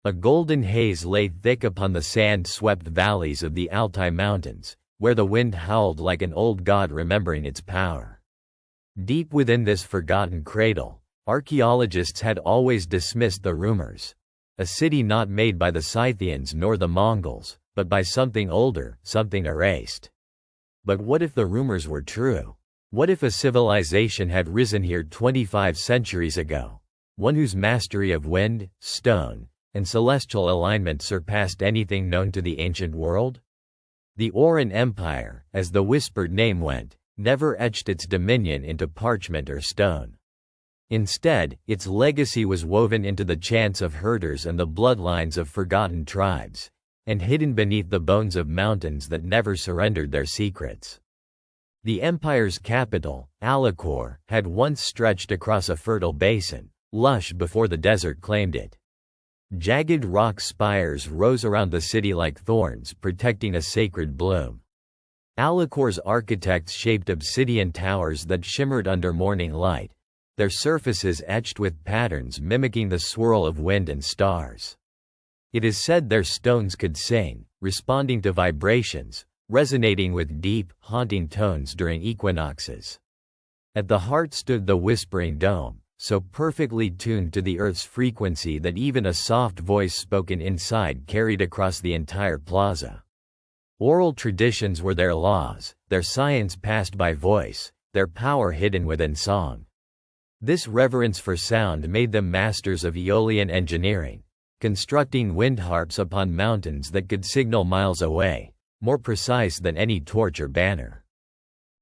A golden haze lay thick upon the sand-swept valleys of the Altai Mountains, where the wind howled like an old god remembering its power. Deep within this forgotten cradle, archaeologists had always dismissed the rumors. A city not made by the Scythians nor the Mongols, but by something older, something erased. But what if the rumors were true? What if a civilization had risen here 25 centuries ago? One whose mastery of wind, stone, and celestial alignment surpassed anything known to the ancient world? The Oron Empire, as the whispered name went, never etched its dominion into parchment or stone. Instead, its legacy was woven into the chants of herders and the bloodlines of forgotten tribes, and hidden beneath the bones of mountains that never surrendered their secrets. The empire's capital, Alakur, had once stretched across a fertile basin, lush before the desert claimed it. Jagged rock spires rose around the city like thorns protecting a sacred bloom. Alakur's architects shaped obsidian towers that shimmered under morning light, their surfaces etched with patterns mimicking the swirl of wind and stars. It is said their stones could sing, responding to vibrations, resonating with deep, haunting tones during equinoxes. At the heart stood the whispering dome, so perfectly tuned to the earth's frequency that even a soft voice spoken inside carried across the entire plaza. Oral traditions were their laws, their science passed by voice, their power hidden within song. This reverence for sound made them masters of Aeolian engineering, constructing wind harps upon mountains that could signal miles away, more precise than any torch or banner.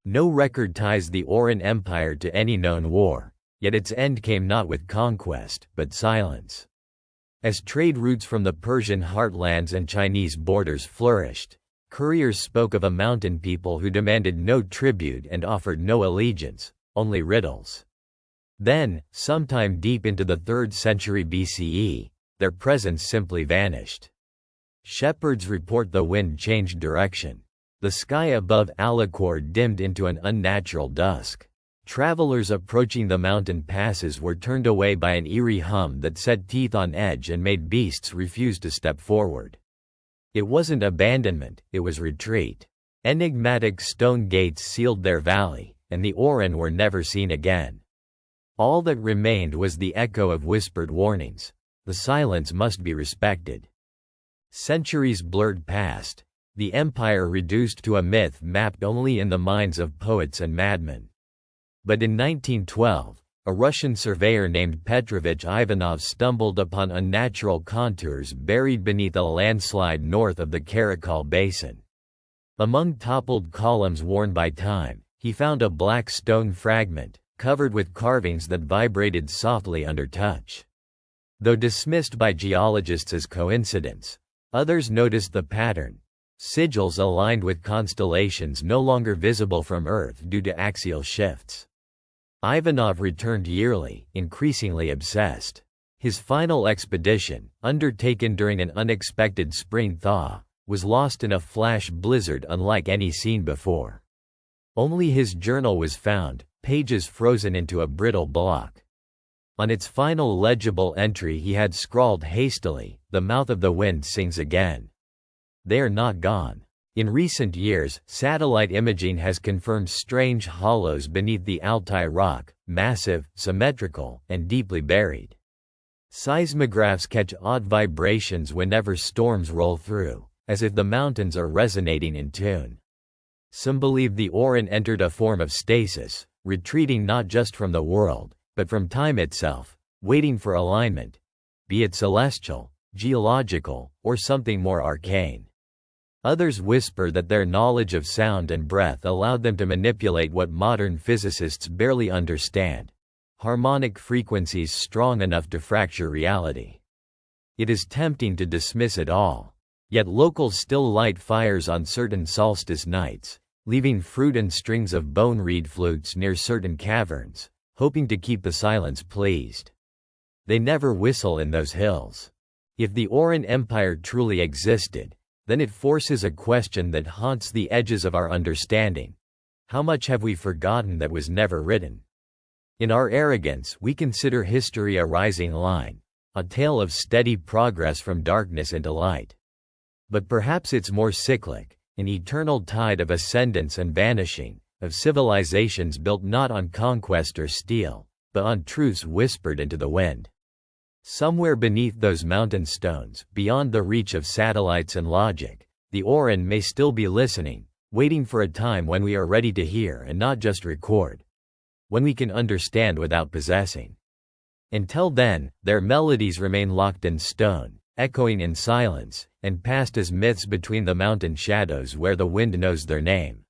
No record ties the Oron Empire to any known war, yet its end came not with conquest, but silence. As trade routes from the Persian heartlands and Chinese borders flourished, couriers spoke of a mountain people who demanded no tribute and offered no allegiance, only riddles. Then, sometime deep into the 3rd century BCE, their presence simply vanished. Shepherds report the wind changed direction. The sky above Alakur dimmed into an unnatural dusk. Travelers approaching the mountain passes were turned away by an eerie hum that set teeth on edge and made beasts refuse to step forward. It wasn't abandonment, it was retreat. Enigmatic stone gates sealed their valley, and the Oron were never seen again. All that remained was the echo of whispered warnings. The silence must be respected. Centuries blurred past, the empire reduced to a myth mapped only in the minds of poets and madmen. But in 1912, a Russian surveyor named Petrovich Ivanov stumbled upon unnatural contours buried beneath a landslide north of the Karakol Basin. Among toppled columns worn by time, he found a black stone fragment, covered with carvings that vibrated softly under touch. Though dismissed by geologists as coincidence, others noticed the pattern: sigils aligned with constellations no longer visible from Earth due to axial shifts. Ivanov returned yearly, increasingly obsessed. His final expedition, undertaken during an unexpected spring thaw, was lost in a flash blizzard unlike any seen before. Only his journal was found, pages frozen into a brittle block. On its final legible entry he had scrawled hastily, "The mouth of the wind sings again." They are not gone. In recent years, satellite imaging has confirmed strange hollows beneath the Altai rock, massive, symmetrical, and deeply buried. Seismographs catch odd vibrations whenever storms roll through, as if the mountains are resonating in tune. Some believe the Oron entered a form of stasis, retreating not just from the world, but from time itself, waiting for alignment, be it celestial, geological, or something more arcane. Others whisper that their knowledge of sound and breath allowed them to manipulate what modern physicists barely understand: harmonic frequencies strong enough to fracture reality. It is tempting to dismiss it all. Yet locals still light fires on certain solstice nights, leaving fruit and strings of bone reed flutes near certain caverns, hoping to keep the silence pleased. They never whistle in those hills. If the Oron Empire truly existed, then it forces a question that haunts the edges of our understanding: how much have we forgotten that was never written? In our arrogance, we consider history a rising line, a tale of steady progress from darkness into light. But perhaps it's more cyclic, an eternal tide of ascendance and vanishing, of civilizations built not on conquest or steel, but on truths whispered into the wind. Somewhere beneath those mountain stones, beyond the reach of satellites and logic, the Oron may still be listening, waiting for a time when we are ready to hear and not just record, when we can understand without possessing. Until then, their melodies remain locked in stone, echoing in silence, and passed as myths between the mountain shadows where the wind knows their name.